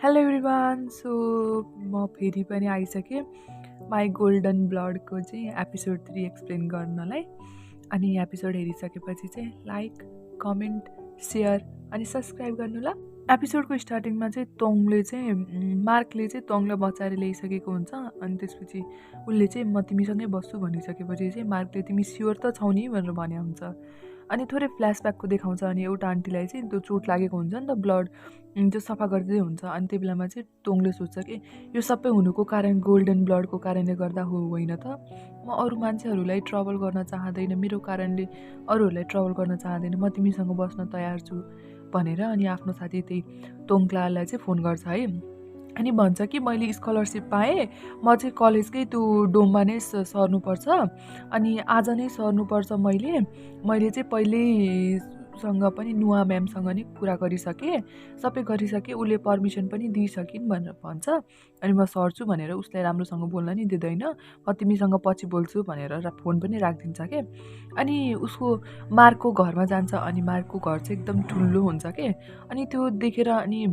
Hello everyone so म फेरि पनि आइसकेँ माई गोल्डन ब्लडको चाहिँ एपिसोड 3 एक्सप्लेन गर्नलाई। अनि एपिसोड हेरिसकेपछि चाहिँ लाइक कमेन्ट सेयर अनि सब्सक्राइब गर्नु ल। एपिसोडको स्टार्टिङमा चाहिँ तोङले चाहिँ मार्कले चाहिँ तोङलाई बचाएर ल्याइसकेको हुन्छ। अनि त्यसपछि उसले चाहिँ म तिमीसँगै बस्छु भनिसकेपछि चाहिँ मार्कले तिमी स्योर त छौ नि भनेर भने हुन्छ। अनि थोरै फ्ल्यासब्याकको देखाउँछ। अनि एउटा आन्टीलाई चाहिँ त्यो चोट लागेको हुन्छ नि त, ब्लड त्यो सफा गर्दै हुन्छ। अनि त्यो बेलामा चाहिँ तोङले सोध्छ कि यो सबै हुनुको कारण गोल्डन ब्लडको कारणले गर्दा होइन त? म अरू मान्छेहरूलाई ट्रबल गर्न चाहँदैन, मेरो कारणले अरूहरूलाई ट्रबल गर्न चाहँदैन, म तिमीसँग बस्न तयार छु भनेर अनि आफ्नो साथी त्यही तोङक्लालाई चाहिँ फोन गर्छ है। अनि भन्छ कि मैले स्कलरसिप पाएँ, म चाहिँ कलेजकै त्यो डोममा नै सर्नुपर्छ, अनि आज नै सर्नुपर्छ। मैले चाहिँ पहिल्यैसँग पनि नुवा म्यामसँग नै कुरा गरिसकेँ, सबै गरिसकेँ, उसले पर्मिसन पनि दिइसकिन् भनेर भन्छ। अनि म सर्छु भनेर उसलाई राम्रोसँग बोल्न नि दिँदैन, म तिमीसँग पछि बोल्छु भनेर फोन पनि राखिदिन्छ के। अनि उसको मार्कको घरमा जान्छ। अनि मार्कको घर चाहिँ एकदम ठुलो हुन्छ के। अनि त्यो देखेर अनि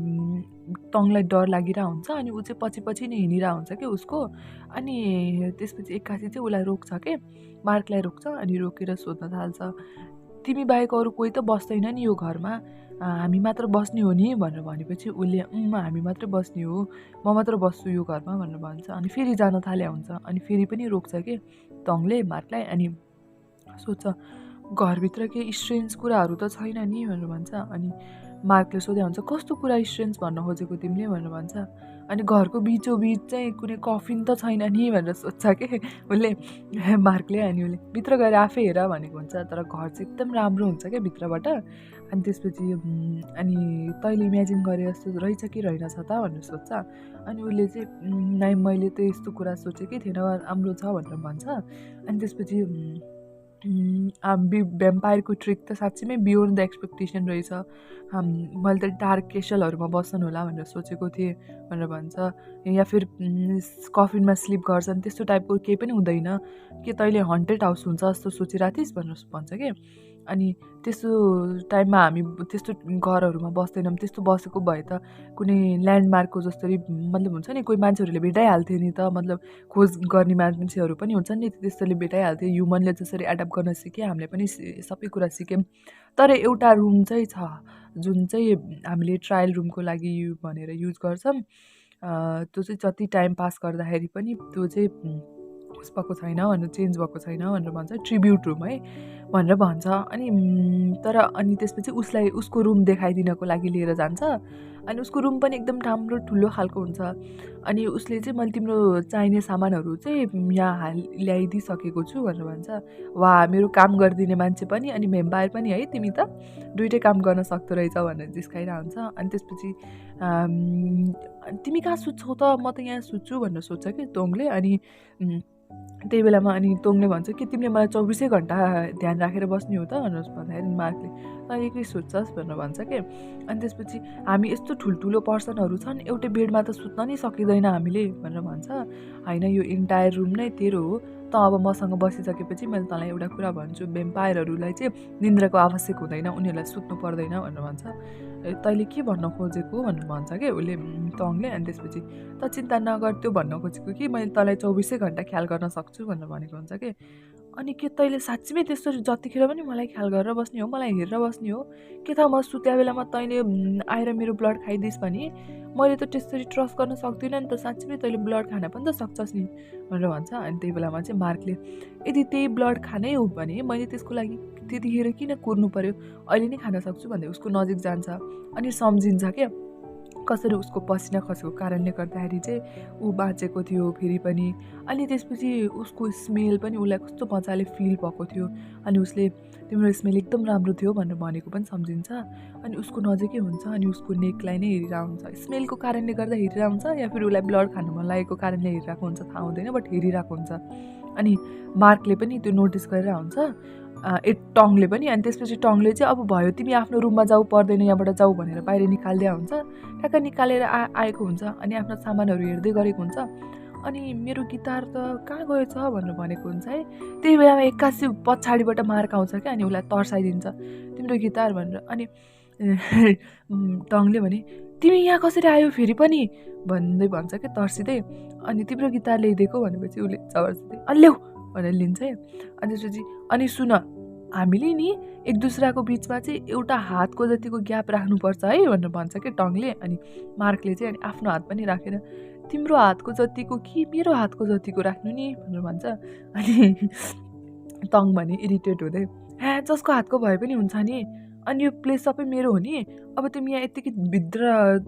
तङलाई डर लागिरहेको हुन्छ। अनि ऊ चाहिँ पछि पछि नै हिँडिरहेको हुन्छ कि उसको। अनि त्यसपछि एक्कासी चाहिँ उसलाई रोक्छ के, मार्कलाई रोक्छ। अनि रोकेर सोध्न थाल्छ, तिमी बाहेक अरू कोही त बस्दैन नि यो घरमा, हामी मात्र बस्ने हो नि भनेर भनेपछि उसले हामी मात्रै बस्ने हो, म मात्र बस्छु यो घरमा भनेर भन्छ। अनि फेरि जान थाले हुन्छ। अनि फेरि पनि रोक्छ कि तङले मार्कलाई। अनि सोध्छ घरभित्र केही स्ट्रेन्ज कुराहरू त छैन नि भनेर भन्छ। अनि मार्कले सोधे हुन्छ कस्तो कुरा स्ट्रेन्ज भन्न खोजेको तिमीले भनेर भन्छ। अनि घरको बिचोबिच चाहिँ कुनै कफिन त छैन नि भनेर सोध्छ कि उसले मार्कले। अनि उसले भित्र गएर आफै हेर भनेको हुन्छ। तर घर चाहिँ एकदम राम्रो हुन्छ क्या भित्रबाट। अनि त्यसपछि अनि तैँले इमेजिन गरे जस्तो रहेछ कि रहेनछ त भनेर सोध्छ। अनि उसले चाहिँ नाइ मैले त यस्तो कुरा सोचेकै थिएन, राम्रो छ भनेर भन्छ। अनि त्यसपछि भ्याम्पायरको ट्रिक त साँच्चीमै बियोन्ड द एक्सपेक्टेसन रहेछ, मैले त डार्क केसलहरूमा बस्छन् होला भनेर सोचेको थिएँ भनेर भन्छ। या फिर कफिनमा स्लिप गर्छन् त्यस्तो टाइपको केही पनि हुँदैन कि, तैँले हन्टेड हाउस हुन्छ जस्तो सोचिरहेको थिइस् भनेर भन्छ कि। अनि त्यस्तो टाइममा हामी त्यस्तो घरहरूमा बस्दैनौँ, त्यस्तो बसेको भए त कुनै ल्यान्डमार्कको जस्तरी मतलब हुन्छ नि, कोही मान्छेहरूले भेटाइहाल्थ्यो नि त, मतलब खोज गर्ने मान्छेहरू पनि हुन्छन् नि, त्यस्तोले भेटाइहाल्थ्यो। ह्युमनले जसरी एडप्ट गर्न सिक्यो हामीले पनि सबै कुरा सिक्यौँ। तर एउटा रुम चाहिँ छ जुन चाहिँ हामीले ट्रायल रुमको लागि भनेर युज गर्छौँ। त्यो चाहिँ जति टाइम पास गर्दाखेरि पनि त्यो चाहिँ उस भएको छैन भनेर, चेन्ज भएको छैन भनेर भन्छ, ट्रिब्युट रुम है भनेर भन्छ। अनि तर अनि त्यसपछि उसलाई उसको रुम देखाइदिनको लागि लिएर जान्छ। अनि उसको रुम पनि एकदम राम्रो ठुलो खालको हुन्छ। अनि उसले चाहिँ मैले तिम्रो चाहिने सामानहरू चाहिँ यहाँ ल्याइदिइसकेको छु भनेर भन्छ। वा मेरो काम गरिदिने मान्छे पनि अनि भ्याम्पायर पनि है, तिमी त दुइटै काम गर्न सक्दो रहेछ भनेर जिस्काइरहेको हुन्छ। अनि त्यसपछि तिमी कहाँ सुत्छौ त, म त यहाँ सुत्छु भनेर सोध्छ कि तोङले। अनि त्यही बेलामा अनि तोङले भन्छ कि तिमीले मलाई 24 घन्टा ध्यान राखेर बस्ने हो त भनेर भन्दाखेरि मार्कले तैँले के सोध्छस् भनेर भन्छ कि। अनि त्यसपछि हामी यस्तो ठुल्ठुलो पर्सनहरू छन्, एउटै बेडमा त सुत्न नि सकिँदैन हामीले भनेर भन्छ। होइन यो इन्टायर रुम नै तेरो हो, त अब मसँग बसिसकेपछि मैले तँलाई एउटा कुरा भन्छु, भ्याम्पायरहरूलाई चाहिँ निन्द्राको आवश्यक हुँदैन, उनीहरूलाई सुत्नु पर्दैन भनेर भन्छ। तैँले के भन्न खोजेको भनेर भन्छ कि उसले तङले। अनि त्यसपछि त चिन्ता नगर, त्यो भन्न खोजेको कि मैले तँलाई 24 घन्टा ख्याल गर्न सक्छु भनेर भनेको हुन्छ कि। अनि के तैँले साँच्चीमै त्यसरी जतिखेर पनि मलाई ख्याल गरेर बस्ने हो, मलाई हेरेर बस्ने हो के, त म सुत्या बेलामा तैँले आएर मेरो ब्लड खाइदिस् भने मैले त त्यसरी ट्रस्ट गर्न सक्दिनँ नि त, साँच्चीमै तैँले ब्लड खान पनि त सक्छस् नि भनेर भन्छ। अनि त्यही बेलामा चाहिँ मार्कले यदि त्यही ब्लड खानै हो भने मैले त्यसको लागि त्यतिखेर किन कुर्नु पर्यो, अहिले नै खान सक्छु भन्दै उसको नजिक जान्छ। अनि सम्झिन्छ क्या कसरी उसको पसिना खसेको कारणले गर्दाखेरि चाहिँ ऊ बाँचेको थियो फेरि पनि। अनि त्यसपछि उसको स्मेल पनि उसलाई कस्तो मजाले फिल भएको थियो। अनि उसले तिम्रो स्मेल एकदम राम्रो थियो भनेर भनेको पनि सम्झिन्छ। अनि उसको नजिकै हुन्छ। अनि उसको नेकलाई नै हेरिरहेको हुन्छ, स्मेलको कारणले गर्दा हेरिरहेको हुन्छ या फिर उसलाई ब्लड खानु मन लागेको कारणले हेरिरहेको हुन्छ थाहा हुँदैन, बट हेरिरहेको हुन्छ। अनि मार्कले पनि त्यो नोटिस गरेर हुन्छ, टङले पनि। अनि त्यसपछि टङले चाहिँ अब भयो तिमी आफ्नो रुममा जाऊ, पर्दैन यहाँबाट जाऊ भनेर बाहिर निकालिदिया हुन्छ। ठ्याक्क निकालेर आएको हुन्छ। अनि आफ्नो सामानहरू हेर्दै गरेको हुन्छ। अनि मेरो गिटार त कहाँ गएछ भनेर भनेको हुन्छ है। त्यही बेलामा एक्कासी पछाडिबाट मार्क आउँछ क्या। अनि उसलाई तर्साइदिन्छ तिम्रो गिटार भनेर। अनि टङले भने तिमी यहाँ कसरी आयो फेरि पनि भन्दै भन्छ क्या तर्सिँदै। अनि तिम्रो गिटार ल्याइदिएको भनेपछि उसले जबरजस्ती ल्याऊ भनेर लिन्छ है। अनि त्यसपछि अनि सुन हामीले नि एक दुसराको बिचमा चाहिँ एउटा हातको जतिको ग्याप राख्नुपर्छ है भनेर भन्छ क्या टङले। अनि मार्कले चाहिँ अनि आफ्नो हात पनि राखेर तिम्रो हातको जतिको कि मेरो हातको जतिको राख्नु नि भनेर भन्छ। अनि टङ भने इरिटेट हुँदै जसको हातको भए पनि हुन्छ नि, अनि यो प्लेस सबै मेरो हो नि, अब तिमी यहाँ यत्तिकै भित्र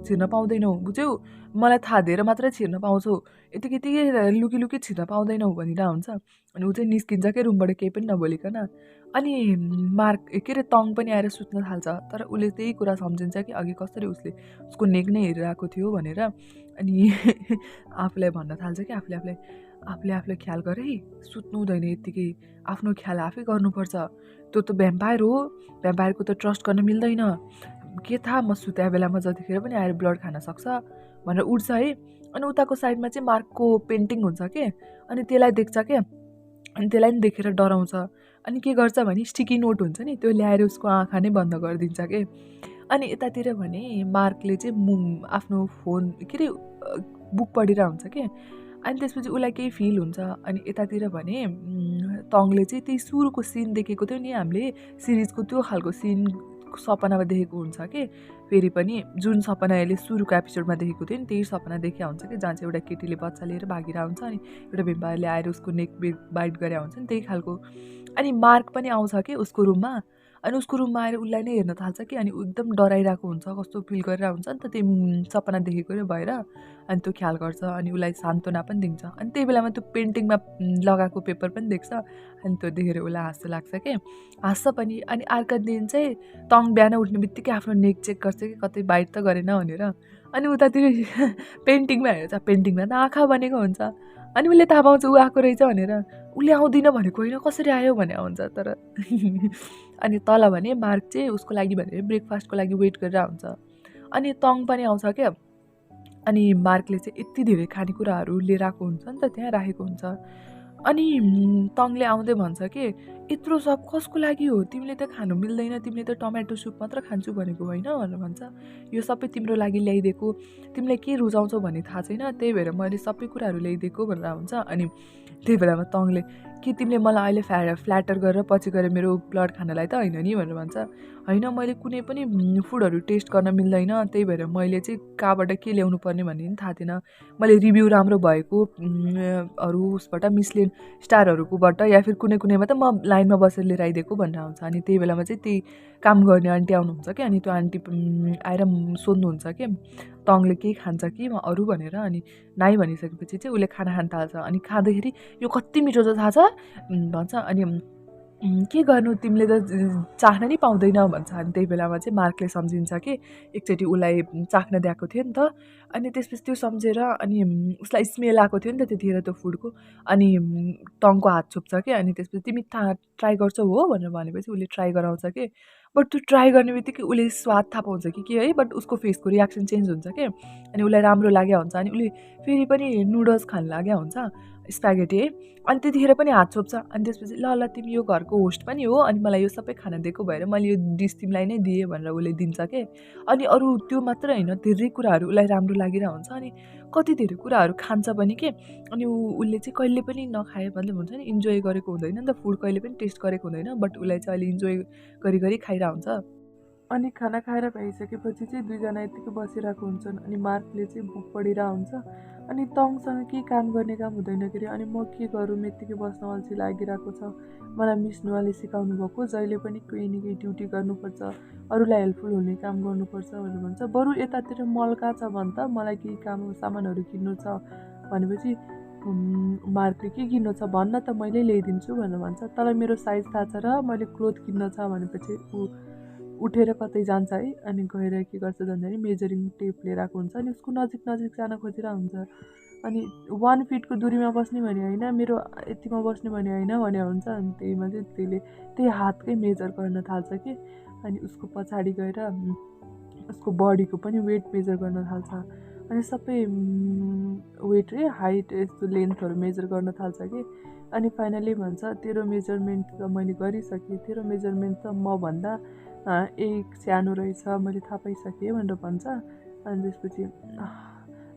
छिर्न पाउँदैनौ बुझ्यौ, मलाई थाहा दिएर मात्रै छिर्न पाउँछौ, यत्तिकै लुकी लुकी छिर्न पाउँदैनौ भनिरहेको हुन्छ। अनि ऊ चाहिँ निस्किन्छ क्या रुमबाट केही पनि नबोलिकन। अनि मार्क के अरे टङ पनि आएर सुत्न थाल्छ, तर उसले त्यही कुरा सम्झिन्छ कि अघि कसरी उसले उसको नेक नै हेरिरहेको थियो भनेर। अनि आफूलाई भन्न थाल्छ कि आफूले आफूलाई ख्याल गर है, सुत्नु हुँदैन यत्तिकै, आफ्नो ख्याल आफै गर्नुपर्छ, त्यो त भ्याम्पायर हो, भ्याम्पायरको त ट्रस्ट गर्न मिल्दैन, के थाहा म सुत्या बेलामा जतिखेर पनि आएर ब्लड खान सक्छ भनेर उठ्छ है। अनि उताको साइडमा चाहिँ मार्कको पेन्टिङ हुन्छ के, अनि त्यसलाई देख्छ क्या, अनि त्यसलाई पनि देखेर डराउँछ। अनि के गर्छ भने स्टिकी नोट हुन्छ नि त्यो ल्याएर उसको आँखा नै बन्द गरिदिन्छ के। अनि यतातिर भने मार्कले चाहिँ आफ्नो फोन के अरे बुक पढिरहेको हुन्छ के। अनि त्यसपछि उसलाई केही फिल हुन्छ। अनि यतातिर भने टङले चाहिँ त्यही सुरुको सिन देखेको थियो नि हामीले सिरिजको, त्यो खालको सिन सपनामा देखेको हुन्छ कि फेरि पनि जुन सपना अहिले सुरुको एपिसोडमा देखेको थियो नि त्यही सपना देखिया हुन्छ कि, जहाँ चाहिँ एउटा केटीले बच्चा लिएर भागिरहेको हुन्छ अनि एउटा भ्याम्पायरले आएर उसको नेक बाइट गरे हुन्छ नि त्यही खालको। अनि मार्क पनि आउँछ कि उसको रुममा, अनि उसको रुममा आएर उसलाई नै हेर्न थाल्छ कि, अनि एकदम डराइरहेको हुन्छ, कस्तो फिल गरिरहेको हुन्छ नि त त्यो सपना देखेको भएर। अनि त्यो ख्याल गर्छ अनि उसलाई सान्त्वना पनि दिन्छ। अनि त्यही बेलामा त्यो पेन्टिङमा लगाएको पेपर पनि देख्छ, अनि त्यो देखेर उसलाई हाँस्छ लाग्छ कि, हाँस्छ पनि। अनि अर्को दिन चाहिँ टङ बिहान उठ्ने बित्तिकै आफ्नो नेक चेक गर्छ कि कतै बाइट त गरेन भनेर। अनि उतातिर पेन्टिङमा हेर्छ, पेन्टिङमा त आँखा बनेको हुन्छ। अनि उसले थाहा पाउँछ ऊ आएको रहेछ भनेर, उसले आउँदिन भनेको होइन कसरी आयो भने आउँछ तर। अनि तल भने मार्क चाहिँ उसको लागि भनेर ब्रेकफास्टको लागि वेट गरिरहेको हुन्छ। अनि टङ पनि आउँछ क्या। अनि मार्कले चाहिँ यति धेरै खानेकुराहरू लिएर आएको हुन्छ नि त त्यहाँ राखेको हुन्छ। अनि टङले आउँदै भन्छ कि यत्रो सब कसको लागि हो, तिमीले त खानु मिल्दैन, तिमीले त टमाटो सुप मात्र खान्छु भनेको होइन भनेर भन्छ, यो सबै तिम्रो लागि ल्याइदिएको, तिमीलाई के रुचाउँछौ भन्ने थाहा छैन त्यही भएर मैले सबै कुराहरू ल्याइदिएको भनेर हुन्छ। अनि त्यही बेलामा टङले कि तिमीले मलाई अहिले फ्ल्याटर गरेर पछि गएर मेरो ब्लड खानलाई त होइन नि भनेर भन्छ। होइन मैले कुनै पनि फुडहरू टेस्ट गर्न मिल्दैन, त्यही भएर मैले चाहिँ कहाँबाट के ल्याउनु पर्ने भन्ने पनि थाहा थिएन, मैले रिभ्यू राम्रो भएको उसबाट मिस्लिन स्टारहरूकोबाट या फिर कुनै कुनैमा त म लाइनमा बसेर लिएर आइदिएको भनेर आउँछ। अनि त्यही बेलामा चाहिँ त्यही काम गर्ने आन्टी आउनुहुन्छ कि, अनि त्यो आन्टी आएर सोध्नुहुन्छ कि टङले केही खान्छ कि अरू भनेर। अनि नाइ भनिसकेपछि चाहिँ उसले खाना खान थाल्छ। अनि खाँदाखेरि यो कति मिठो छ थाहा छ भन्छ। अनि के गर्नु तिमीले त चाख्न नि पाउँदैन भन्छ। अनि त्यही बेलामा चाहिँ मार्कले सम्झिन्छ कि एकचोटि उसलाई चाख्न दिएको थियो नि त, अनि त्यसपछि त्यो सम्झेर अनि उसलाई स्मेल आएको थियो नि त त्यतिखेर त्यो फुडको। अनि टङको हात छोप्छ कि, अनि त्यसपछि तिमी ट्राई गर्छौ हो भनेर भनेपछि उसले ट्राई गराउँछ कि, बट त्यो ट्राई गर्ने बित्तिकै उसले स्वाद थाहा पाउँछ कि है, बट उसको फेसको रियाक्सन चेन्ज हुन्छ कि, अनि उसलाई राम्रो लाग्यो हुन्छ। अनि उसले फेरि पनि नुडल्स खान लाग्यो हुन्छ, स्प्यागेटी है। अनि त्यतिखेर पनि हात छोप्छ। अनि त्यसपछि ल ल तिमी यो घरको होस्ट पनि हो, अनि मलाई यो सबै खाना दिएको भएर मैले यो डिस तिमीलाई नै दिएँ भनेर उसले दिन्छ के। अनि अरू त्यो मात्र होइन धेरै कुराहरू उसलाई राम्रो लागिरहेको हुन्छ, अनि कति धेरै कुराहरू खान्छ पनि के। अनि उसले चाहिँ कहिले पनि नखाए मतलब हुन्छ नि इन्जोय गरेको हुँदैन नि त फुड, कहिले पनि टेस्ट गरेको हुँदैन, बट उसलाई चाहिँ अहिले इन्जोय गरी खाइरहेको हुन्छ। अनि खाना खाएर भइसकेपछि चाहिँ दुईजना यत्तिकै बसिरहेको हुन्छन्। अनि मार्कले चाहिँ बुक पढिरहेको हुन्छ। अनि टङसँग केही काम गर्ने काम हुँदैन के अरे। अनि म के गरौँ यत्तिकै बस्न अल्छी लागिरहेको छ, मलाई मिस नुवाले सिकाउनु भएको जहिले पनि केही न केही ड्युटी गर्नुपर्छ, अरूलाई हेल्पफुल हुने काम गर्नुपर्छ भनेर भन्छ। बरु यतातिर मल कहाँ छ भन् त, मलाई केही सामानहरू किन्नु छ भनेपछि मार्कले के किन्नु छ भन्न त मैले ल्याइदिन्छु भनेर भन्छ। तर मेरो साइज थाहा छ र मैले क्लोथ किन्न छ भनेपछि ऊ उठेर कतै जान्छ है। अनि गएर के गर्छ भन्दाखेरि मेजरिङ टेप लिएर आएको हुन्छ। अनि उसको नजिक जान खोजिरहेको हुन्छ। अनि 1 फिटको दुरीमा बस्ने भने होइन, मेरो यतिमा बस्ने भने होइन भने हुन्छ। अनि त्यहीमा चाहिँ त्यसले त्यही हातकै मेजर गर्न थाल्छ कि, अनि उसको पछाडि गएर उसको बडीको पनि वेट मेजर गर्न थाल्छ। अनि सबै वेट रे हाइट यस्तो लेन्थहरू मेजर गर्न थाल्छ कि। अनि फाइनली भन्छ तेरो मेजरमेन्ट त मैले गरिसकेँ, तेरो मेजरमेन्ट त म भन्दा एक सानो रहेछ, मैले थाहा पाइसकेँ भनेर भन्छ। अनि त्यसपछि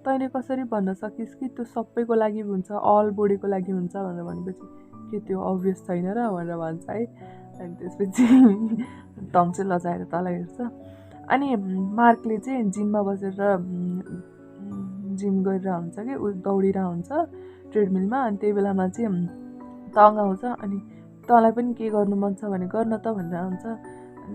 तैँले कसरी भन्न सकिस् कि त्यो सबैको लागि हुन्छ, अल बोडीको लागि हुन्छ भनेर भनेपछि के त्यो अभियस छैन र भनेर भन्छ है। अनि त्यसपछि टङ चाहिँ लजाएर तल हेर्छ। अनि मार्कले चाहिँ जिममा बसेर जिम गरेर हुन्छ कि ऊ दौडिरहेको हुन्छ ट्रेडमिलमा। अनि त्यही बेलामा चाहिँ तङ आउँछ। अनि तँलाई पनि के गर्नु मन छ भने गर्न त भनेर आउँछ।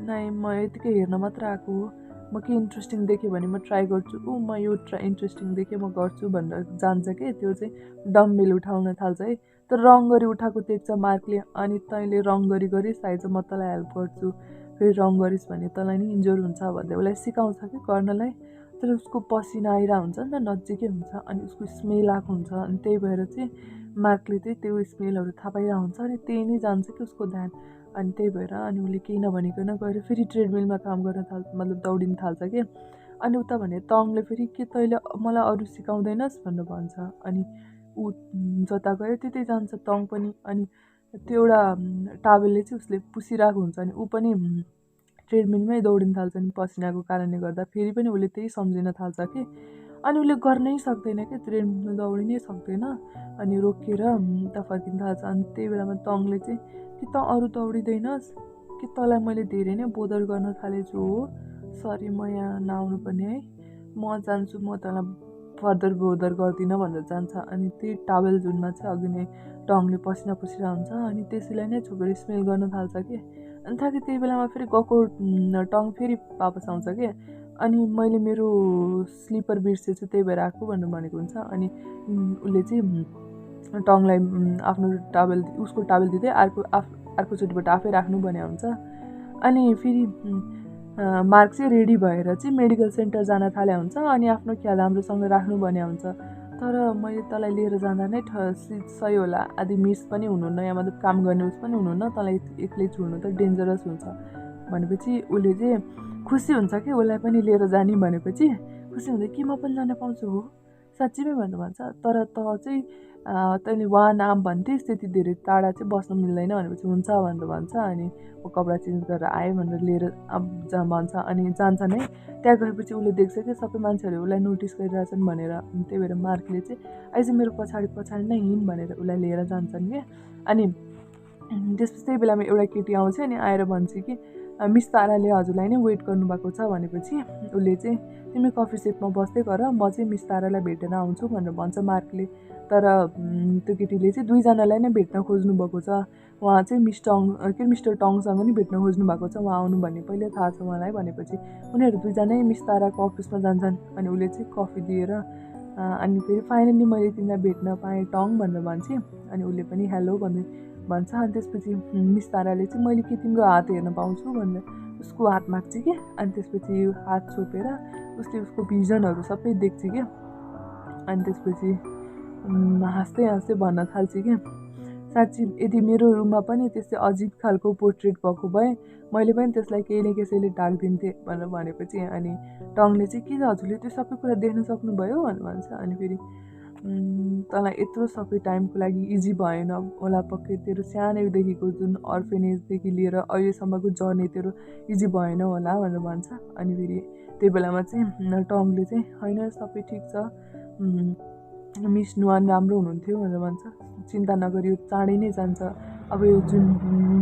नाइ म यतिकै हेर्न मात्र आएको हो, म के इन्ट्रेस्टिङ देखेँ भने म ट्राई गर्छु, म यो इन्ट्रेस्टिङ देखेँ म गर्छु भनेर जान्छ कि त्यो चाहिँ डम्बेल उठाउन थाल्छ है। तर रङ गरी उठाएको देख्छ मार्कले। अनि तैँले रङ गरी साइज म तँलाई हेल्प गर्छु, फेरि रङ गरिस् भने तँलाई नि इन्जोर हुन्छ भन्दै उसलाई सिकाउँछ कि गर्नलाई। तर उसको पसिना आइरहेको हुन्छ नि त, नजिकै हुन्छ। अनि उसको स्मेल आएको हुन्छ। अनि त्यही भएर चाहिँ मार्कले चाहिँ त्यो स्मेलहरू थाहा पाइरहेको हुन्छ। अनि त्यही नै जान्छ कि उसको ध्यान। अनि त्यही भएर अनि उसले केही नभनिकन गएर फेरि ट्रेडमिलमा काम गर्न थाल्छ, मतलब दौडिन थाल्छ कि। अनि उता भने तङले फेरि के तैँले मलाई अरू सिकाउँदैनस् भनेर भन्छ। अनि ऊ जता गयो त्यतै जान्छ तङ पनि। अनि त्यो एउटा टावेलले चाहिँ उसले पुसिरहेको हुन्छ। अनि ऊ पनि ट्रेडमिलमै दौडिन थाल्छ नि पसिनाको कारणले गर्दा। फेरि पनि उसले त्यही सम्झिन थाल्छ कि। अनि उसले गर्नै सक्दैन कि, ट्रेडमिलमा दौडिनै सक्दैन। अनि रोकिएर उता फर्किन थाल्छ। अनि त्यही बेलामा तङले चाहिँ कि त अरू दौडिँदैनस् कि, तँलाई मैले धेरै नै बोदर गर्न थालेछु हो, सरी म यहाँ नआउनु पर्ने है, म जान्छु, म तँलाई फर्दर बोदर गर्दिनँ भनेर जान्छ। अनि त्यही टावेल जुनमा चाहिँ अघि नै टङले पसिना पुसिरहेको हुन्छ। अनि त्यसैलाई नै छोपेर स्मेल गर्न थाल्छ कि। अनि ताकि त्यही बेलामा फेरि गएको टङ फेरि वापस आउँछ कि। अनि मैले मेरो स्लिपर बिर्सेछु त्यही भएर आएको भनेर भनेको हुन्छ। अनि उसले चाहिँ टङलाई आफ्नो टावेल, उसको टावेल दिँदै अर्कोचोटिबाट आफै राख्नु भने हुन्छ। अनि फेरि मार्क चाहिँ रेडी भएर चाहिँ मेडिकल सेन्टर जान थाले हुन्छ। अनि आफ्नो ख्याल राम्रोसँग राख्नु भने हुन्छ। तर मैले तँलाई लिएर जाँदा नै सही होला, आदि मिस पनि हुनुहुन्न, या मतलब काम गर्ने उस पनि हुनुहुन्न, तँलाई एक्लै छोड्नु त डेन्जरस हुन्छ भनेपछि उसले चाहिँ खुसी हुन्छ कि उसलाई पनि लिएर जाने भनेपछि। खुसी हुन्छ कि म पनि जान पाउँछु हो, साँच्चीमै भनेर भन्छ। तर त चाहिँ तैँले वहाँ नाम भन्थिस्, त्यति धेरै टाढा चाहिँ बस्नु मिल्दैन भनेपछि हुन्छ भनेर भन्छ। अनि ऊ कपडा चेन्ज गरेर आयो भनेर लिएर भन्छ। अनि जान्छ नै। त्यहाँ गएपछि उसले देख्छ कि सबै मान्छेहरू उसलाई नोटिस गरिरहेछन् भनेर। अनि त्यही भएर मार्कले चाहिँ आइज मेरो पछाडि नै हिँड भनेर उसलाई लिएर जान्छन् कि। अनि त्यसपछि त्यही बेलामा एउटा केटी आउँछ। अनि आएर भन्छ कि मिस ताराले हजुरलाई नै वेट गर्नुभएको छ भनेपछि उसले चाहिँ तिमी कफी सेपमा बस्दै गर, म चाहिँ मिस तारालाई भेटेर आउँछु भनेर भन्छ मार्कले। तर त्यो केटीले चाहिँ दुईजनालाई नै भेट्न खोज्नु भएको छ। उहाँ चाहिँ मिस्टर टङसँग नि भेट्न खोज्नु भएको छ, उहाँ आउनु भन्ने पहिले थाहा छ उहाँलाई भनेपछि उनीहरू दुईजनै मिस ताराको अफिसमा जान्छन्। अनि उसले चाहिँ कफी दिएर अनि फेरि फाइनल्ली मैले तिमीलाई भेट्न पाएँ टङ भनेर भन्छ। अनि उसले पनि हेलो भन्दै भन्छ। अनि त्यसपछि मिस ताराले चाहिँ मैले के तिम्रो हात हेर्न पाउँछु भनेर उसको हात माग्छ कि। अनि त्यसपछि हात छोपेर उसले उसको भिजनहरू सबै देख्छ कि। अनि त्यसपछि हाँस्दै भन्न थाल्छ कि साँच्ची यदि मेरो रुममा पनि त्यस्तै अजिब खालको पोर्ट्रेट भएको भए मैले पनि त्यसलाई केही न कसैले ढाकिदिन्थेँ भनेर भनेपछि। अनि टङले चाहिँ के हजुरले त्यो सबै कुरा देख्न सक्नुभयो भनेर भन्छ। अनि फेरि तँलाई यत्रो सबै टाइमको लागि इजी भएन होला, पक्कै तेरो सानैदेखिको जुन अर्फेनेजदेखि लिएर अहिलेसम्मको जर्नी तेरो इजी भएन होला भनेर भन्छ। अनि फेरि त्यही बेलामा चाहिँ टङले चाहिँ होइन सबै ठिक छ, मिस नुहान राम्रो हुनुहुन्थ्यो भनेर भन्छ। चिन्ता नगरी यो चाँडै नै जान्छ, अब यो जुन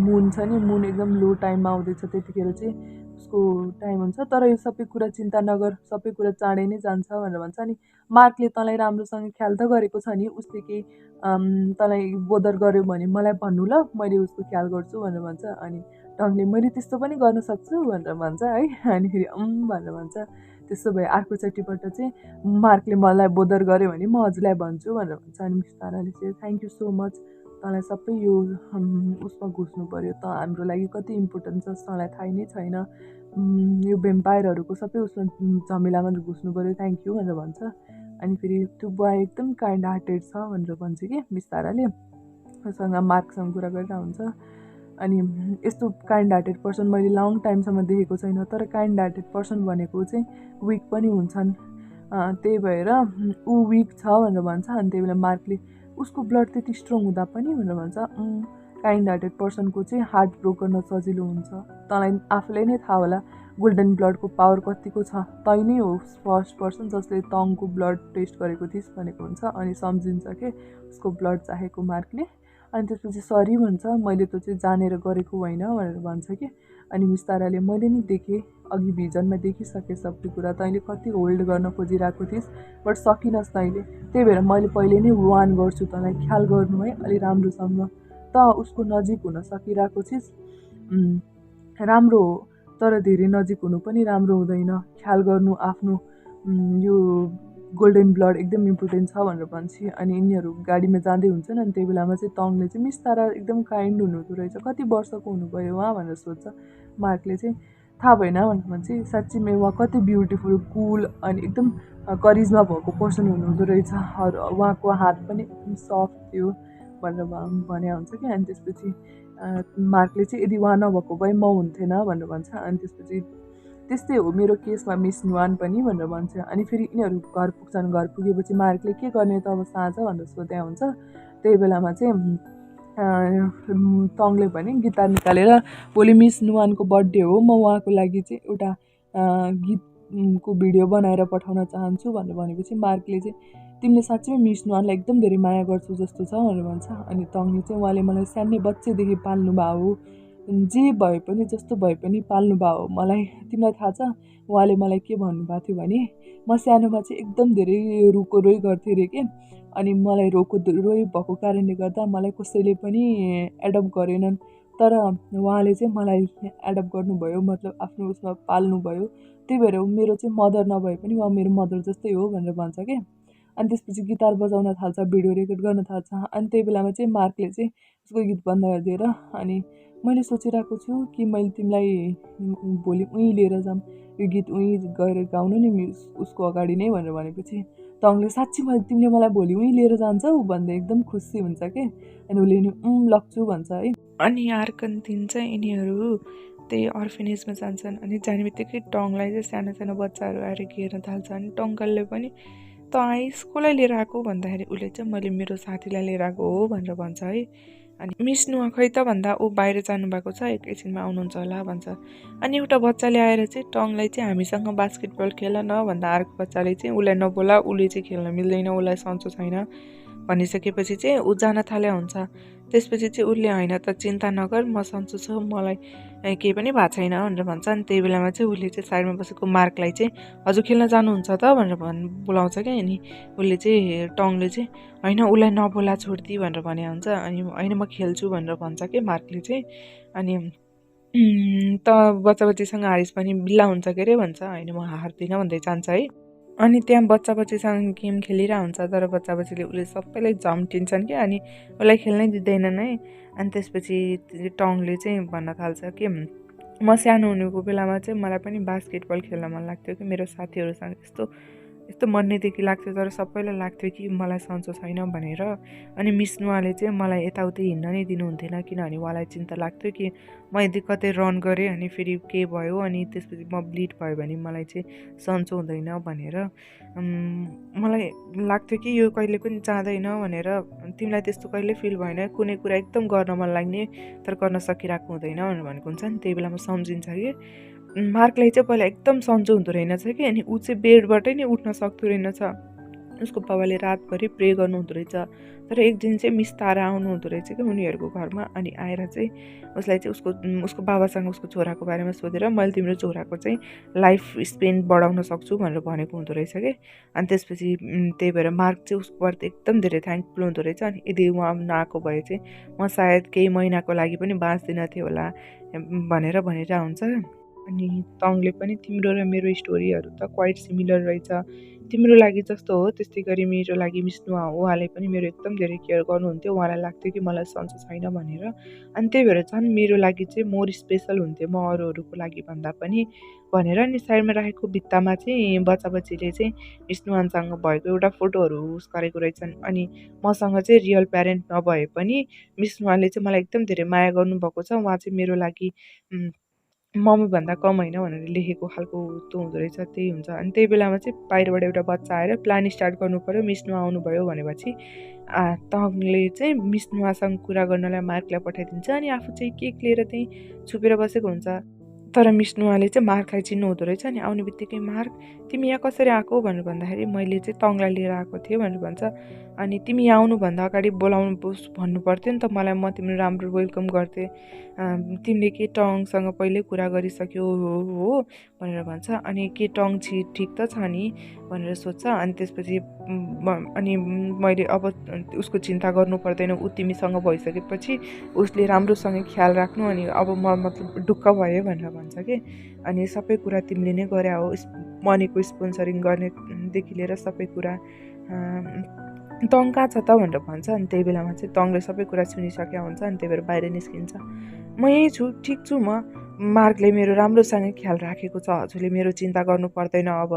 मुन छ नि, मुन एकदम लो टाइममा आउँदैछ, त्यतिखेर चाहिँ उसको टाइम हुन्छ। तर यो सबै कुरा चिन्ता नगर, सबै कुरा चाँडै नै जान्छ भनेर भन्छ। अनि मार्कले तँलाई राम्रोसँग ख्याल त गरेको छ नि, उसले केही तँलाई बोदर गर्यो भने मलाई भन्नु ल, मैले उसको ख्याल गर्छु भनेर भन्छ। अनि टङले मैले त्यस्तो पनि गर्न सक्छु भनेर भन्छ है। अनि फेरि भनेर भन्छ। त्यसो भए अर्कोचोटिबाट चाहिँ मार्कले मलाई बोदर गर्यो भने म हजुरलाई भन्छु भनेर भन्छ। अनि मिस ताराले चाहिँ थ्याङ्क यू सो मच, तँलाई सबै यो उसमा घुस्नु पऱ्यो, त हाम्रो लागि कति इम्पोर्टेन्ट छ तँलाई थाहै नै छैन, यो भेम्पायरहरूको सबै उसमा झमेलामा घुस्नु पऱ्यो, थ्याङ्क यू भनेर भन्छ। अनि फेरि त्यो बुवा एकदम काइन्ड हार्टेड छ भनेर भन्छ कि मिस ताराले उसँग मार्कसँग कुरा गरिरहेको हुन्छ। अनि यस्तो काइन्ड हार्टेड पर्सन मैले लङ टाइमसम्म देखेको छैन। तर काइन्ड हार्टेड पर्सन भनेको चाहिँ विक पनि हुन्छन्, त्यही भएर ऊ विक छ भनेर भन्छ। अनि त्यही बेला मार्कले उसको ब्लड त्यति स्ट्रङ हुँदा पनि भनेर भन्छ काइन्ड हार्टेड पर्सनको चाहिँ हार्ट ब्रोक गर्न सजिलो हुन्छ, तँलाई आफूलाई नै थाहा होला गोल्डन ब्लडको पावर कतिको छ, तै नै हो फर्स्ट पर्सन जसले तङको ब्लड टेस्ट गरेको थिइस् भनेको हुन्छ। अनि सम्झिन्छ कि उसको ब्लड चाहेको मार्कले। अनि त्यसपछि सरी भन्छ, मैले त चाहिँ जानेर गरेको होइन भनेर भन्छ कि। अनि मिस ताराले मैले नि देखेँ, अघि भिजनमा देखिसकेँ सबै कुरा, तैँले कति होल्ड गर्न खोजिरहेको थिइस् बट सकिनस् तैँले, त्यही भएर मैले पहिले नै वार्न गर्छु तँलाई, ख्याल गर्नु है अलि राम्रोसँग। त उसको नजिक हुन सकिरहेको छिस्, राम्रो हो, तर धेरै नजिक हुनु पनि राम्रो हुँदैन, ख्याल गर्नु आफ्नो, यो गोल्डन ब्लड एकदम इम्पोर्टेन्ट छ भनेर भन्छ। अनि यिनीहरू गाडीमा जाँदै हुन्छन्। अनि त्यही बेलामा चाहिँ तङले चाहिँ मिस तारा एकदम काइन्ड हुनुहुँदो रहेछ, कति वर्षको हुनुभयो उहाँ भनेर सोध्छ। मार्कले चाहिँ थाहा भएन भनेर भन्छ, साँच्चीमै उहाँ कति ब्युटिफुल, कुल अनि एकदम करिजमा भएको पर्सन हुनुहुँदो रहेछ, उहाँको हात पनि एकदम सफ्ट थियो भनेर भने हुन्छ कि। अनि त्यसपछि मार्कले चाहिँ यदि उहाँ नभएको भए म हुन्थेन भनेर भन्छ। अनि त्यसपछि त्यस्तै हो मेरो केसमा मिस नुहान पनि भनेर भन्छ। अनि फेरि यिनीहरू घर पुग्छन्, घर पुगेपछि मार्कले के गर्ने त अब साँझ भनेर सोध्या हुन्छ। त्यही बेलामा चाहिँ तङले भने गिटार निकालेर भोलि मिस नुहानको बर्थडे हो, म उहाँको लागि चाहिँ एउटा गीतको भिडियो बनाएर पठाउन चाहन्छु भनेर भनेपछि मार्कले चाहिँ तिमीले साँच्चै मिस नुहानलाई एकदम धेरै माया गर्छु जस्तो छ भनेर भन्छ। अनि तङले चाहिँ उहाँले मलाई सानै बच्चैदेखि पाल्नु भयो हो, जे भए पनि जस्तो भए पनि पाल्नु भयो मलाई। तिमीलाई थाहा छ उहाँले मलाई के भन्नुभएको थियो भने, म सानोमा चाहिँ एकदम धेरै रोको रोइ गर्थेँ अरे के। अनि मलाई रोइ भएको कारणले गर्दा मलाई कसैले पनि एडप्ट गरेनन्, तर उहाँले चाहिँ मलाई एडप्ट गर्नुभयो, मतलब आफ्नो उसमा पाल्नुभयो, त्यही भएर मेरो चाहिँ मदर नभए पनि उहाँ मेरो मदर जस्तै हो भनेर भन्छ क्या। अनि त्यसपछि गिटार बजाउन थाल्छ, भिडियो रेकर्ड गर्न थाल्छ। अनि त्यही बेलामा चाहिँ मार्कले चाहिँ उसको गीत बन्द गरिदिएर, अनि मैले सोचिरहेको छु कि मैले तिमीलाई भोलि उहीँ लिएर जाऊँ, यो गीत उहीँ गएर गाउनु नि उसको अगाडि नै भनेर भनेपछि तङले साँच्ची तिमीले मलाई भोलि उहीँ लिएर जान्छौ भन्दै एकदम खुसी हुन्छ कि। अनि उसले नि लग्छु भन्छ है। अनि अर्को दिन चाहिँ यिनीहरू त्यही अर्फेनेजमा जान्छन्। अनि जाने बित्तिकै टङलाई चाहिँ सानो सानो बच्चाहरू आएर घेर्न थाल्छ। अनि टङ्कलले पनि त आइस कसलाई लिएर आएको भन्दाखेरि उसले चाहिँ मैले मेरो साथीलाई लिएर आएको हो भनेर भन्छ है। अनि मिस नुहा खै त भन्दा ऊ बाहिर जानुभएको छ, एकैछिनमा आउनुहुन्छ होला भन्छ। अनि एउटा बच्चाले आएर चाहिँ टङलाई चाहिँ हामीसँग बास्केटबल खेल न भन्दा अर्को बच्चाले चाहिँ उसलाई नबोला, उसले चाहिँ खेल्न मिल्दैन, उसलाई सन्चो छैन भनिसकेपछि चाहिँ ऊ जान थाले हुन्छ। त्यसपछि चाहिँ उसले होइन त चिन्ता नगर, म सन्चो छु, मलाई केही पनि भएको छैन भनेर भन्छ। अनि त्यही बेलामा चाहिँ उसले चाहिँ साइडमा बसेको मार्कलाई चाहिँ हजुर खेल्न जानुहुन्छ त भनेर बोलाउँछ क्या। अनि उसले चाहिँ टङले चाहिँ होइन उसलाई नबोला छोड्दी भनेर भने हुन्छ। अनि होइन म खेल्छु भनेर भन्छ कि मार्कले चाहिँ। अनि त बच्चा बच्चीसँग हारिस पनि बिल्ला हुन्छ के अरे भन्छ, होइन म हार्दिनँ भन्दै जान्छ है। अनि त्यहाँ बच्चा बच्चीसँग गेम खेलिरहेको हुन्छ, तर बच्चा बच्चीले उसले सबैलाई झम्टिन्छन् कि, अनि उसलाई खेल्नै दिँदैनन् है। अनि त्यसपछि टङले चाहिँ भन्न थाल्छ कि म सानो हुनुको बेलामा चाहिँ मलाई पनि बास्केटबल खेल्न मन लाग्थ्यो कि मेरो साथीहरूसँग यस्तो यस्तो मन्नेदेखि लाग्थ्यो, तर सबैलाई लाग्थ्यो कि मलाई सन्चो छैन भनेर। अनि मिस नुहाले चाहिँ मलाई यताउति हिँड्न नै दिनुहुन्थेन, किनभने उहाँलाई चिन्ता लाग्थ्यो कि म यदि कतै रन गरेँ अनि फेरि के भयो अनि त्यसपछि म ब्लिड भयो भने मलाई चाहिँ सन्चो हुँदैन भनेर मलाई लाग्थ्यो कि यो कहिले पनि जाँदैन भनेर। तिमीलाई त्यस्तो कहिले फिल भएन, कुनै कुरा एकदम गर्न मन लाग्ने तर गर्न सकिरहेको हुँदैन भनेर भनेको हुन्छ नि। त्यही बेलामा सम्झिन्छ कि मार्कलाई चाहिँ पहिला एकदम सन्चो हुँदो रहेनछ कि, अनि ऊ चाहिँ बेडबाटै नै उठ्न सक्दो रहेनछ। उसको बाबाले रातभरि प्रे गर्नुहुँदो रहेछ। तर एक दिन चाहिँ मिस तारा आउनुहुँदो रहेछ कि उनीहरूको घरमा। अनि आएर चाहिँ उसलाई चाहिँ उसको बाबासँग उसको छोराको बारेमा सोधेर मैले तिम्रो छोराको चाहिँ लाइफ स्पेन बढाउन सक्छु भनेर भनेको हुँदो रहेछ कि। अनि त्यसपछि त्यही भएर मार्क चाहिँ उसको प्रति एकदम धेरै थ्याङ्कफुल हुँदो रहेछ। अनि यदि उहाँ नआएको भए चाहिँ म सायद केही महिनाको लागि पनि बाँच्दिनँ थियो होला भनेर भनिरहेको हुन्छ। अनि तङले पनि तिम्रो र मेरो स्टोरीहरू त क्वाइट सिमिलर रहेछ, तिम्रो लागि जस्तो हो त्यस्तै गरी मेरो लागि मिस नुहा हो, उहाँले पनि मेरो एकदम धेरै केयर गर्नुहुन्थ्यो, उहाँलाई लाग्थ्यो कि मलाई सन्चो छैन भनेर। अनि त्यही भएर झन् मेरो लागि चाहिँ मोर स्पेसल हुन्थ्यो म अरूहरूको लागि भन्दा पनि भनेर। अनि साइडमा राखेको भित्तामा चाहिँ बच्चा बच्चीले चाहिँ मिस नुहानसँग भएको एउटा फोटोहरू उस गरेको रहेछन्। अनि मसँग चाहिँ रियल प्यारेन्ट नभए पनि मिस नुहानले चाहिँ मलाई एकदम धेरै माया गर्नुभएको छ, उहाँ चाहिँ मेरो लागि मम्मीभन्दा कम होइन भनेर लेखेको खालको त्यो हुँदो रहेछ, त्यही हुन्छ। अनि त्यही बेलामा चाहिँ बाहिरबाट एउटा बच्चा आएर प्लान स्टार्ट गर्नु पऱ्यो, मिस नुहा आउनुभयो भनेपछि तङले चाहिँ मिस नुहासँग कुरा गर्नलाई मार्कलाई पठाइदिन्छ। अनि आफू चाहिँ केक लिएर त्यहीँ छुपेर बसेको हुन्छ। तर मिस नुवाले चाहिँ मार्कलाई चिन्नु हुँदो रहेछ। अनि आउने बित्तिकै मार्क तिमी यहाँ कसरी आएको भनेर भन्दाखेरि मैले चाहिँ तङलाई लिएर आएको थिएँ भनेर भन्छ। अनि तिमी यहाँ आउनुभन्दा अगाडि बोलाउनु भन्नु पर्थ्यो नि त मलाई, म तिम्रो राम्रो वेलकम गर्थेँ। तिमीले के टङसँग पहिल्यै कुरा गरिसक्यो हो भनेर भन्छ। अनि के टङ ठिक त छ नि भनेर सोध्छ। अनि त्यसपछि अनि मैले अब उसको चिन्ता गर्नु पर्दैन, ऊ तिमीसँग भइसकेपछि उसले राम्रोसँग ख्याल राख्नु, अनि अब म मतलब ढुक्क भयो भनेर भन्छ कि। अनि सबै कुरा तिमीले नै गरे हो, मनीको स्पोन्सरिङ गर्नेदेखि लिएर सबै कुरा। तङ कहाँ छ त भनेर भन्छ। अनि त्यही बेलामा चाहिँ तङले सबै कुरा सुनिसकेको हुन्छ। अनि त्यही भएर बाहिर निस्किन्छ। म यहीँ छु, ठिक छु म, मार्कले मेरो राम्रोसँग ख्याल राखेको छ, हजुरले मेरो चिन्ता गर्नु पर्दैन। अब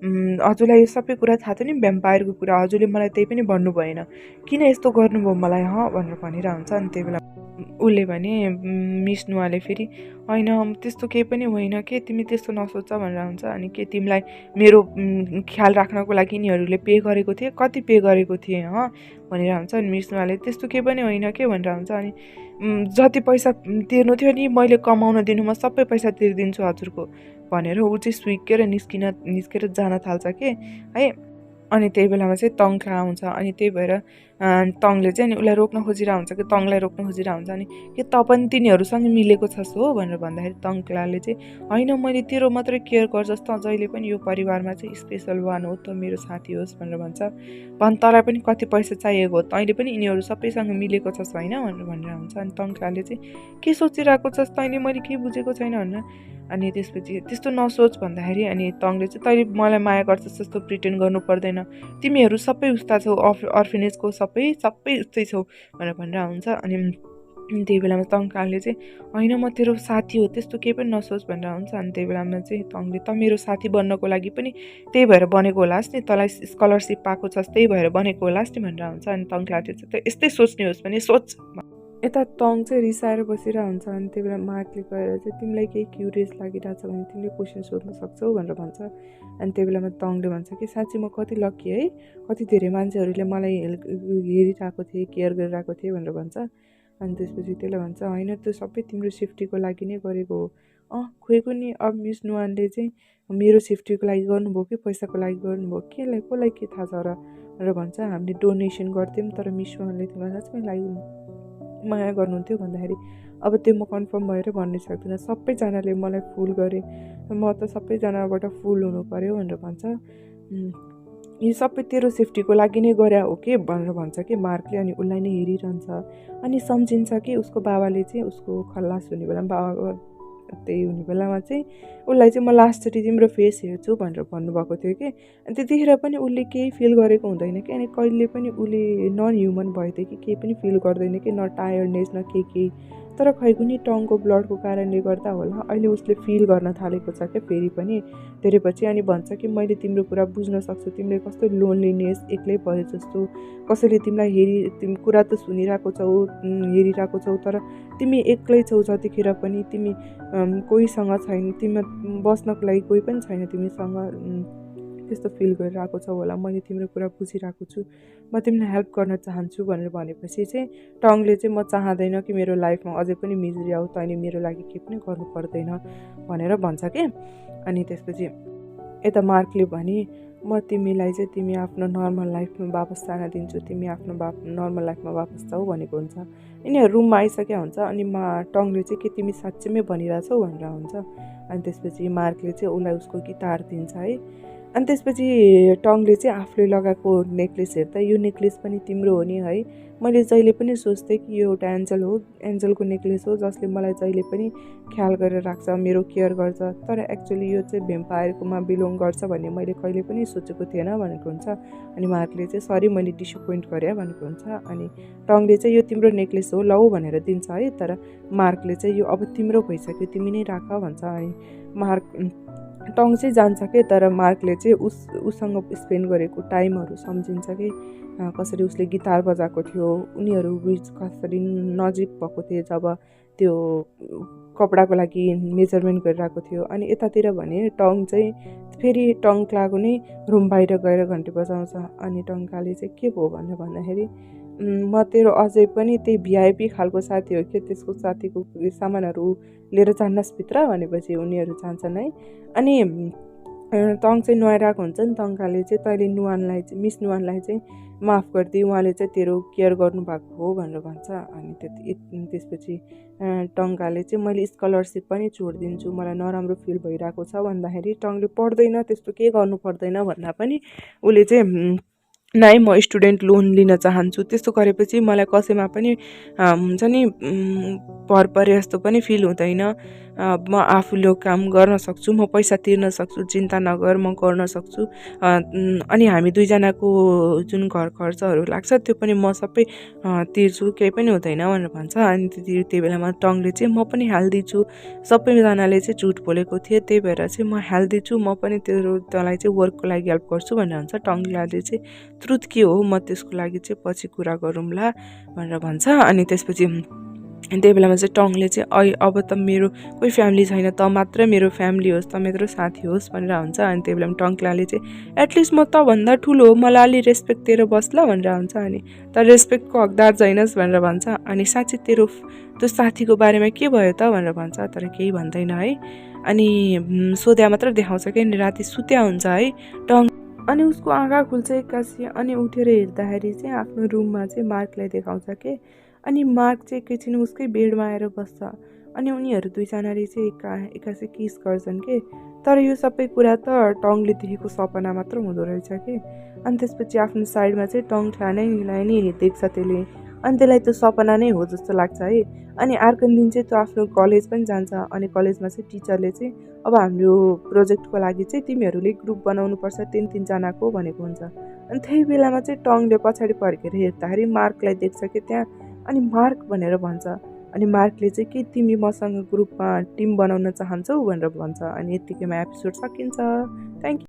हजुरलाई यो सबै कुरा थाहा थियो नि, भ्याम्पायरको कुरा, हजुरले मलाई त्यही पनि भन्नु भएन, किन यस्तो गर्नुभयो मलाई भनेर भनिरहेको हुन्छ। अनि त्यही बेला उसले भने मिस नुवाले फेरि होइन त्यस्तो केही पनि होइन के, तिमी त्यस्तो नसोच भनेर हुन्छ। अनि के तिमीलाई मेरो ख्याल राख्नको लागि यिनीहरूले पे गरेको थिए, कति पे गरेको थिएँ भनेर हुन्छ। अनि मिस नुवाले त्यस्तो केही पनि होइन के भनेर हुन्छ। अनि जति पैसा तिर्नु थियो नि मैले कमाउन दिनु, म सबै पैसा तिरिदिन्छु हजुरको भनेर ऊ चाहिँ सुइकेर निस्केर जान थाल्छ के है। अनि त्यही बेलामा चाहिँ तङ कहाँ आउँछ। अनि त्यही भएर तङले चाहिँ अनि उसलाई रोक्न खोजिरहेको हुन्छ कि तङलाई रोक्न खोजिरहेको हुन्छ। अनि के त पनि तिनीहरूसँग मिलेको छस् हो भनेर भन्दाखेरि तङलाले चाहिँ होइन मैले तेरो मात्रै केयर गर्छस् त, जहिले पनि यो परिवारमा चाहिँ स्पेसल वान हो, त मेरो साथी होस् भनेर भन्छ। तँलाई पनि कति पैसा चाहिएको हो, तैँले पनि यिनीहरू सबैसँग मिलेको छस् होइन भनेर भन्छ। अनि तङलाले चाहिँ के सोचिरहेको छस् तैँले, मैले केही बुझेको छैन भनेर। अनि त्यसपछि त्यस्तो नसोच भन्दाखेरि अनि तङले चाहिँ तैँले मलाई माया गर्छस् जस्तो प्रिटेन्ड गर्नु पर्दैन, तिमीहरू सबै उस्ता छौ, अर्फेनेजको सबै उस्तै छौ भनेर भनिरहेको हुन्छ। अनि त्यही बेलामा तङले चाहिँ होइन म तेरो साथी हो, त्यस्तो केही पनि नसोच भनेर हुन्छ। अनि त्यही बेलामा चाहिँ तङले त मेरो साथी बन्नको लागि पनि त्यही भएर बनेको होलास् नि, तँलाई स्कलरसिप पाएको छस् त्यही भएर बनेको होलास् नि भनेर हुन्छ। अनि तङले चाहिँ यस्तै सोच्ने होस् भने सोच। यता तङ चाहिँ रिसाएर बसिरहेको हुन्छ। अनि त्यही बेला मार्कले गएर चाहिँ तिमीलाई केही क्युरियस लागिरहेछ भने तिमीले क्वेसन सोध्न सक्छौ भनेर भन्छ। अनि त्यही बेलामा तङले भन्छ कि साँच्ची म कति लक्की है, कति धेरै मान्छेहरूले मलाई हेरिरहेको थिएँ, केयर गरिरहेको थिएँ भनेर भन्छ। अनि त्यसपछि त्यसले भन्छ होइन त्यो सबै तिम्रो सेफ्टीको लागि नै गरेको हो। खोइको नि अब मिस नुवानले चाहिँ मेरो सेफ्टीको लागि गर्नुभयो कि पैसाको लागि गर्नुभयो, कसलाई के थाहा छ र भन्छ। हामीले डोनेसन गर्थ्यौँ तर मिस नुवानले तिमीलाई साँच्चै लागि माया गर्नुहुन्थ्यो भन्दाखेरि अब त्यो म कन्फर्म भएर भन्नै सक्दिनँ, सबैजनाले मलाई फुल गरे, म त सबैजनाबाट फुल हुनु पऱ्यो भनेर भन्छ। यो सबै तेरो सेफ्टीको लागि नै गरे हो कि भनेर भन्छ कि मार्कले। अनि उसलाई नै हेरिरहन्छ। अनि सम्झिन्छ कि उसको बाबाले चाहिँ उसको खल्लास हुने बेलामा बाबा त्यही हुने बेलामा चाहिँ उसलाई चाहिँ म लास्टचोटि तिम्रो फेस हेर्छु भनेर भन्नुभएको थियो कि। अनि त्यतिखेर पनि उसले केही फिल गरेको हुँदैन कि। अनि कहिले पनि उसले नन ह्युमन भयो कि केही पनि फिल गर्दैन कि, न टायर्डनेस न केही। तर खै कुनै टङको ब्लडको कारणले गर्दा होला अहिले उसले फिल गर्न थालेको छ क्या फेरि पनि धेरै पछि। अनि भन्छ कि मैले तिम्रो कुरा बुझ्न सक्छु, तिमीले कस्तो लोनलीनेस एक्लै भयो जस्तो, कसैले तिमीलाई तिमी कुरा त सुनिरहेको छौ हेरिरहेको छौ तर तिमी एक्लै छौ जतिखेर पनि, तिमी कोहीसँग छैन, तिमी बस्नको लागि कोही पनि छैन तिमीसँग, त्यस्तो फिल गरिरहेको छौ होला, मैले तिम्रो कुरा बुझिरहेको छु, म तिमीलाई हेल्प गर्न चाहन्छु भनेर भनेपछि चाहिँ टङले चाहिँ म चाहँदैन कि मेरो लाइफमा अझै पनि मिजरी आऊ, तैँले मेरो लागि केही पनि गर्नु पर्दैन भनेर भन्छ कि। अनि त्यसपछि यता मार्कले भने म तिमीलाई चाहिँ तिमी आफ्नो नर्मल लाइफमा वापस जान दिन्छु, तिमी आफ्नो नर्मल लाइफमा वापस जाऊ भनेको हुन्छ। यिनीहरू रुममा आइसकेको हुन्छ। अनि टङले चाहिँ के तिमी साँच्चैमै भनिरहेछौ भनेर हुन्छ। अनि त्यसपछि मार्कले चाहिँ उसलाई उसको गिटार दिन्छ है। अनि त्यसपछि टङले चाहिँ आफूले लगाएको नेक्लेस हेर्दा यो नेक्लेस पनि तिम्रो हो नि है, मैले जहिले पनि सोच्थेँ कि यो एउटा एन्जलको नेक्लेस हो जसले मलाई जहिले पनि ख्याल गरेर राख्छ, मेरो केयर गर्छ, तर एक्चुअली यो चाहिँ भ्याम्पायरकोमा बिलोङ गर्छ भन्ने मैले कहिले पनि सोचेको थिएन भनेको हुन्छ। अनि मार्कले चाहिँ सरी मैले डिसपोइन्ट गरेँ भनेको हुन्छ। अनि टङले चाहिँ यो तिम्रो नेक्लेस हो लौ भनेर दिन्छ है, तर मार्कले चाहिँ यो अब तिम्रो भइसक्यो तिमी नै राख भन्छ। अनि टङ चाहिँ जान्छ कि, तर मार्कले चाहिँ उसँग स्पेन्ड गरेको टाइमहरू सम्झिन्छ कि कसरी उसले गिटार बजाएको थियो, उनीहरू बिच कसरी नजिक भएको थियो जब त्यो कपडाको लागि मेजरमेन्ट गरिरहेको थियो। अनि यतातिर भने टङ चाहिँ फेरि टङक्लाको नै रुम बाहिर गएर घन्टी बजाउँछ। अनि टङ्काले चाहिँ के भयो भनेर भन्दाखेरि म तेरो अझै पनि त्यही भिआइपी खालको साथी हो कि त्यसको साथीको सामानहरू लिएर जान्नस् भित्र भनेपछि उनीहरू जान्छन् है। अनि टङ चाहिँ नुहाइरहेको हुन्छ नि, टङ्काले चाहिँ तैँले नुहानलाई चाहिँ मिस नुहानलाई चाहिँ माफ गरिदिए, उहाँले चाहिँ तेरो केयर गर्नुभएको हो भनेर भन्छ। अनि त्यसपछि टङ्काले चाहिँ मैले स्कलरसिप पनि छोडिदिन्छु, मलाई नराम्रो फिल भइरहेको छ भन्दाखेरि टङले पर्दैन, त्यस्तो केही गर्नु पर्दैन भन्दा पनि उसले चाहिँ नाइ म स्टुडेन्ट लोन लिन चाहन्छु, त्यस्तो गरेपछि मलाई कसैमा पनि हुन्छ नि भर परे जस्तो पनि फिल हुँदैन। म आफूले काम गर्न सक्छु, म पैसा तिर्न सक्छु, चिन्ता नगर म गर्न सक्छु। अनि हामी दुईजनाको जुन घर खर्चहरू लाग्छ त्यो पनि म सबै तिर्छु, केही पनि हुँदैन भनेर भन्छ। अनि त्यही बेलामा टङले चाहिँ म पनि हालिदिन्छु, सबैजनाले चाहिँ झुट बोलेको थिएँ त्यही भएर चाहिँ म हालिदिन्छु, म पनि तँलाई चाहिँ वर्कको लागि हेल्प गर्छु भनेर भन्छ। टङ्लाले चाहिँ ट्रुथ के हो म त्यसको लागि चाहिँ पछि कुरा गरौँला भनेर भन्छ। अनि त्यसपछि त्यही बेलामा चाहिँ टङले चाहिँ अब त मेरो कोही फ्यामिली छैन, त मात्र मेरो फ्यामिली होस्, त मेरो साथी होस् भनेर हुन्छ। अनि त्यही बेलामा टङ्कलाले चाहिँ एटलिस्ट म तँभन्दा ठुलो हो, मलाई अलि रेस्पेक्ट दिएर बस्ला भनेर हुन्छ। अनि त रेस्पेक्टको हकदार छैनस् भनेर भन्छ। अनि साँच्चै त्यो साथीको बारेमा के भयो त भनेर भन्छ, तर केही भन्दैन है। अनि सोध्या मात्र देखाउँछ कि राति सुत्या हुन्छ है टङ। अनि उसको आँखा खुल्छ एक्कासी, अनि उठेर हेर्दाखेरि चाहिँ आफ्नो रुममा चाहिँ मार्कलाई देखाउँछ कि। अनि मार्क चाहिँ एकैछिन उसकै बेडमा आएर बस्छ। अनि उनीहरू दुईजनाले चाहिँ एक्कासी किस गर्छन् कि। तर यो सबै कुरा त टङले देखेको सपना मात्र हुँदो रहेछ कि। अनि त्यसपछि आफ्नो साइडमा चाहिँ टङलाई नै देख्छ त्यसले। अनि त्यसलाई त्यो सपना नै हो जस्तो लाग्छ है। अनि अर्को दिन चाहिँ त्यो आफ्नो कलेज पनि जान्छ। अनि कलेजमा चाहिँ टिचरले चाहिँ अब हाम्रो प्रोजेक्टको लागि चाहिँ तिमीहरूले ग्रुप बनाउनु पर्छ 3-3जनाको भनेको हुन्छ। अनि त्यही बेलामा चाहिँ टङले पछाडि फर्केर हेर्दाखेरि मार्कलाई देख्छ कि त्यहाँ। अनि मार्क भनेर भन्छ। अनि मार्कले चाहिँ के तिमी मसँग ग्रुपमा टिम बनाउन चाहन्छौ भनेर भन्छ। अनि यत्तिकैमा एपिसोड सकिन्छ। Thank you.